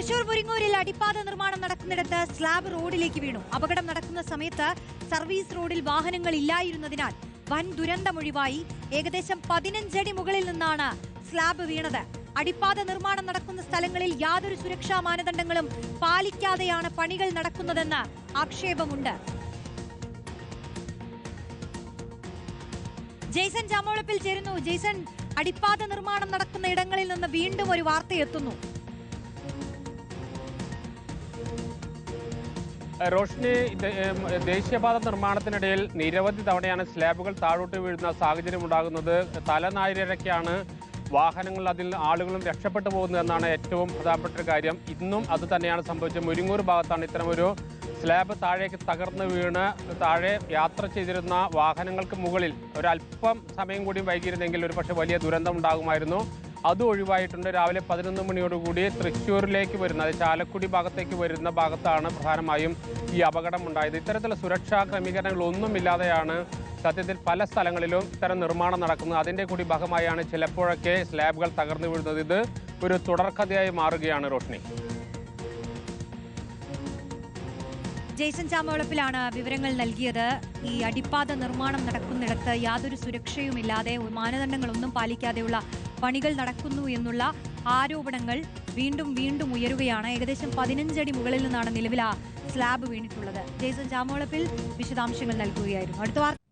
തൃശൂർ മുരിങ്ങൂരിൽ അടിപ്പാത നിർമ്മാണം നടക്കുന്നിടത്ത് സ്ലാബ് റോഡിലേക്ക് വീണു. അപകടം നടക്കുന്ന സമയത്ത് സർവീസ് റോഡിൽ വാഹനങ്ങൾ ഇല്ലായിരുന്നതിനാൽ വൻ ദുരന്തമൊഴിവായി. ഏകദേശം 15 അടി മുകളിൽ നിന്നാണ് സ്ലാബ് വീണത്. അടിപ്പാത നിർമ്മാണം നടക്കുന്ന സ്ഥലങ്ങളിൽ യാതൊരു സുരക്ഷാ മാനദണ്ഡങ്ങളും പാലിക്കാതെയാണ് പണികൾ നടക്കുന്നതെന്ന് ആക്ഷേപമുണ്ട്. ജെയ്സൺ ചാമോളപ്പിൽ ചേരുന്നു. ജെയ്സൺ, അടിപ്പാത നിർമ്മാണം നടക്കുന്ന ഇടങ്ങളിൽ നിന്ന് വീണ്ടും ഒരു വാർത്തയെത്തുന്നു. റോഷ്നി, ദേശീയപാത നിർമ്മാണത്തിനിടയിൽ നിരവധി തവണയാണ് സ്ലാബുകൾ താഴോട്ട് വീഴുന്ന സാഹചര്യം ഉണ്ടാകുന്നത്. തലനാരിഴയ്ക്കാണ് വാഹനങ്ങൾ, അതിൽ ആളുകളും രക്ഷപ്പെട്ടു പോകുന്നതെന്നാണ് ഏറ്റവും പ്രധാനപ്പെട്ട ഒരു കാര്യം. ഇന്നും അത് തന്നെയാണ് സംഭവിച്ചത്. മുരിങ്ങൂർ ഭാഗത്താണ് ഇത്തരമൊരു സ്ലാബ് താഴേക്ക് തകർന്ന് വീണ് താഴെ യാത്ര ചെയ്തിരുന്ന വാഹനങ്ങൾക്ക് മുകളിൽ ഒരല്പം സമയം കൂടി വൈകിയിരുന്നെങ്കിൽ ഒരു പക്ഷേ വലിയ ദുരന്തം ഉണ്ടാകുമായിരുന്നു. അത് ഒഴിവായിട്ടുണ്ട്. രാവിലെ 11 മണിയോടുകൂടി തൃശ്ശൂരിലേക്ക് വരുന്ന, അതായത് ചാലക്കുടി ഭാഗത്തേക്ക് വരുന്ന ഭാഗത്താണ് പ്രധാനമായും ഈ അപകടം ഉണ്ടായത്. ഇത്തരത്തിലുള്ള സുരക്ഷാ ക്രമീകരണങ്ങളൊന്നുമില്ലാതെയാണ് സത്യത്തിൽ പല സ്ഥലങ്ങളിലും ഇത്തരം നിർമ്മാണം നടക്കുന്നത്. അതിൻ്റെ കൂടി ഭാഗമായാണ് ചിലപ്പോഴൊക്കെ സ്ലാബുകൾ തകർന്നു വീഴുന്നത്. ഇത് ഒരു തുടർക്കഥയായി മാറുകയാണ് റോഷ്നി. ജെയ്സൺ ചാമോളപ്പിലാണ് വിവരങ്ങൾ നൽകിയത്. ഈ അടിപ്പാത നിർമ്മാണം നടക്കുന്നിടത്ത് യാതൊരു സുരക്ഷയുമില്ലാതെ, മാനദണ്ഡങ്ങളൊന്നും പാലിക്കാതെയുള്ള പണികൾ നടക്കുന്നു എന്നുള്ള ആരോപണങ്ങൾ വീണ്ടും വീണ്ടും ഉയരുകയാണ്. ഏകദേശം 15 അടി മുകളിൽ നിന്നാണ് നിലവിൽ ആ സ്ലാബ് വീണിട്ടുള്ളത്. ജെയ്സൺ ചാമോളപ്പിൽ വിശദാംശങ്ങൾ നൽകുകയായിരുന്നു. അടുത്ത വാർത്ത